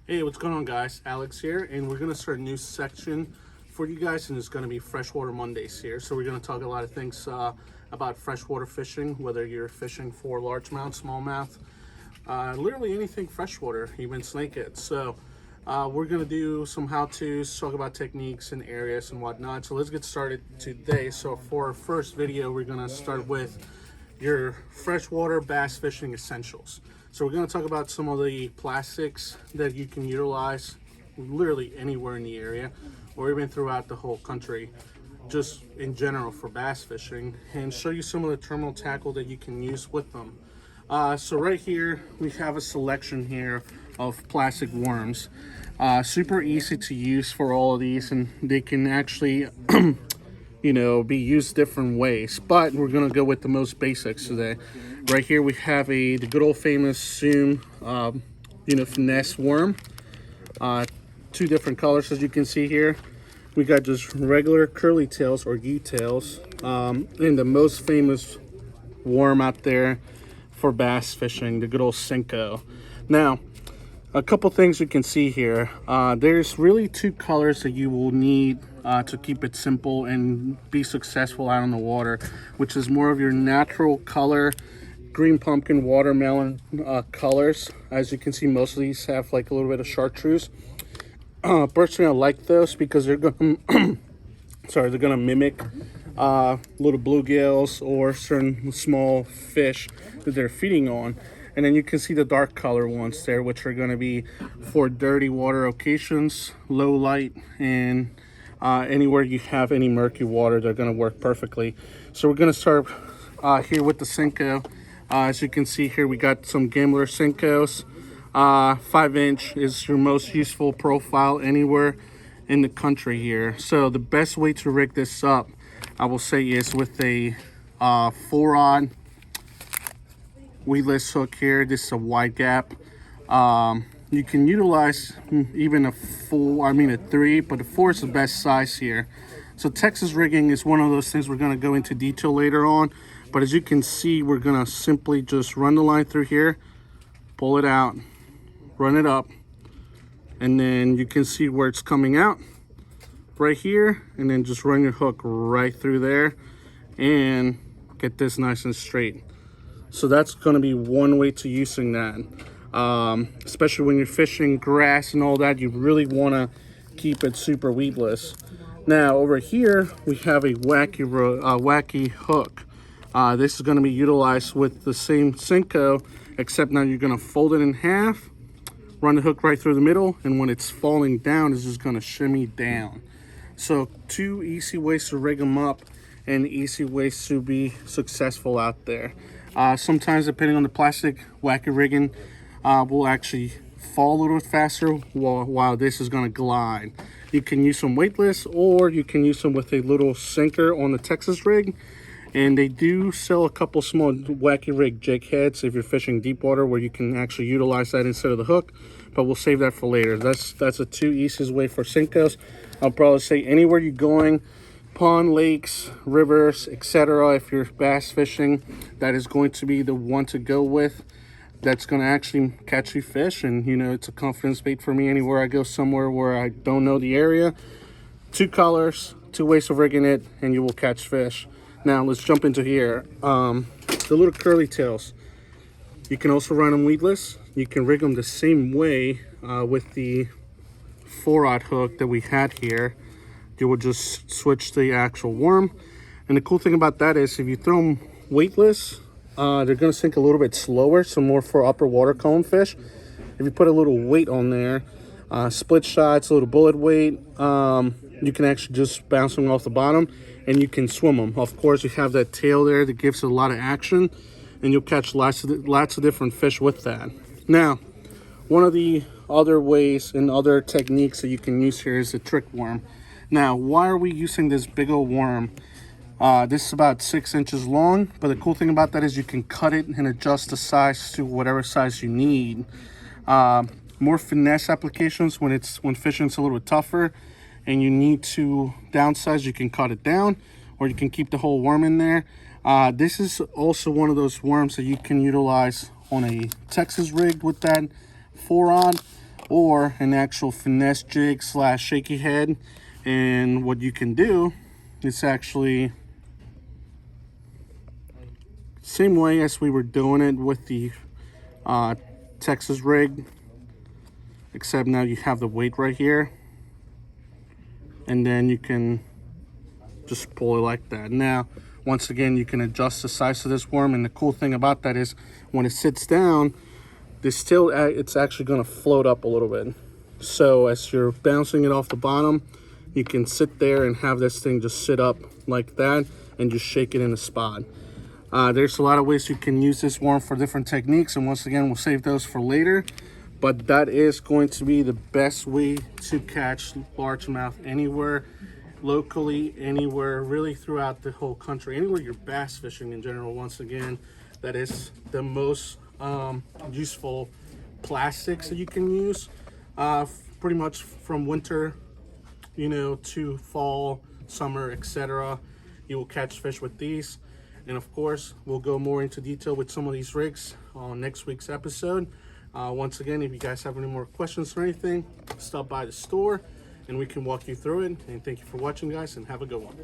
Hey, what's going on, guys? Alex here, and we're going to start a new section for you guys, and it's going to be Freshwater Mondays here. So we're going to talk a lot of things about freshwater fishing, whether you're fishing for largemouth, smallmouth, literally anything freshwater, even snakehead. So we're going to do some how-tos, talk about techniques and areas and whatnot. So let's get started today. So for our first video, we're going to start with your freshwater bass fishing essentials. So we're going to talk about some of the plastics that you can utilize literally anywhere in the area or even throughout the whole country, just in general for bass fishing, and show you some of the terminal tackle that you can use with them. So right here we have a selection here of plastic worms. Super easy to use for all of these, and they can actually be used different ways, but we're gonna go with the most basics today. Right here we have the good old famous Zoom finesse worm, two different colors as you can see here. We got just regular curly tails or U-tails, and the most famous worm out there for bass fishing, the good old Senko. Now, a couple things you can see here. There's really two colors that you will need to keep it simple and be successful out on the water, which is more of your natural color, green pumpkin, watermelon colors. As you can see, most of these have like a little bit of chartreuse. Personally, I like those because they're going they're gonna mimic little bluegills or certain small fish that they're feeding on. And then you can see the dark color ones there, which are going to be for dirty water occasions, low light, and anywhere you have any murky water, they're going to work perfectly. So we're going to start here with the Senko. As you can see here, we got some Gambler Senkos. 5-inch is your most useful profile anywhere in the country here. So the best way to rig this up, I will say, is with a 4-rod weedless hook here. This is a wide gap. You can utilize even a 3, but a 4 is the best size here. So Texas rigging is one of those things we're going to go into detail later on, but as you can see, we're going to simply just run the line through here, pull it out, run it up, and then you can see where it's coming out right here, and then just run your hook right through there and get this nice and straight. So that's going to be one way to using that, especially when you're fishing grass and all that. You really want to keep it super weedless. Now over here we have a wacky hook. This is going to be utilized with the same Senko, except now you're going to fold it in half, run the hook right through the middle, and when it's falling down, it's just going to shimmy down. So two easy ways to rig them up and easy ways to be successful out there. Sometimes, depending on the plastic, wacky rigging will actually fall a little faster while this is going to glide. You can use some weightless, or you can use them with a little sinker on the Texas rig. And they do sell a couple small wacky rig jig heads if you're fishing deep water, where you can actually utilize that instead of the hook. But we'll save that for later. That's the two easiest way for Senkos. I'll probably say anywhere you're going, pond, lakes, rivers, etc. If you're bass fishing, that is going to be the one to go with. That's going to actually catch you fish, and it's a confidence bait for me anywhere I go, somewhere where I don't know the area. Two colors, two ways of rigging it, and you will catch fish. Now let's jump into here. The little curly tails, you can also run them weedless. You can rig them the same way with the 4-rod hook that we had here. You will just switch the actual worm, and the cool thing about that is if you throw them weightless, they're going to sink a little bit slower, so more for upper water column fish. If you put a little weight on there, split shots, a little bullet weight, you can actually just bounce them off the bottom and you can swim them. Of course, you have that tail there that gives it a lot of action, and you'll catch lots of different fish with that. Now, one of the other ways and other techniques that you can use here is the trick worm. Now, why are we using this big old worm? This is about 6 inches long, but the cool thing about that is you can cut it and adjust the size to whatever size you need. More finesse applications, when fishing's a little bit tougher and you need to downsize, you can cut it down, or you can keep the whole worm in there. This is also one of those worms that you can utilize on a Texas rig with that 4-rod, or an actual finesse jig slash shaky head. And what you can do is actually same way as we were doing it with the Texas rig, except now you have the weight right here, and then you can just pull it like that. Now once again, you can adjust the size of this worm, and the cool thing about that is when it sits down, it's actually going to float up a little bit. So as you're bouncing it off the bottom, you can sit there and have this thing just sit up like that and just shake it in a spot. There's a lot of ways you can use this worm for different techniques, and once again, we'll save those for later. But that is going to be the best way to catch largemouth anywhere, locally, anywhere, really throughout the whole country, anywhere you're bass fishing in general. Once again, that is the most useful plastics that you can use, pretty much from winter, you know, to fall, summer, etc. You will catch fish with these. And of course, we'll go more into detail with some of these rigs on next week's episode. Once again, if you guys have any more questions or anything, stop by the store and we can walk you through it. And thank you for watching, guys, and have a good one.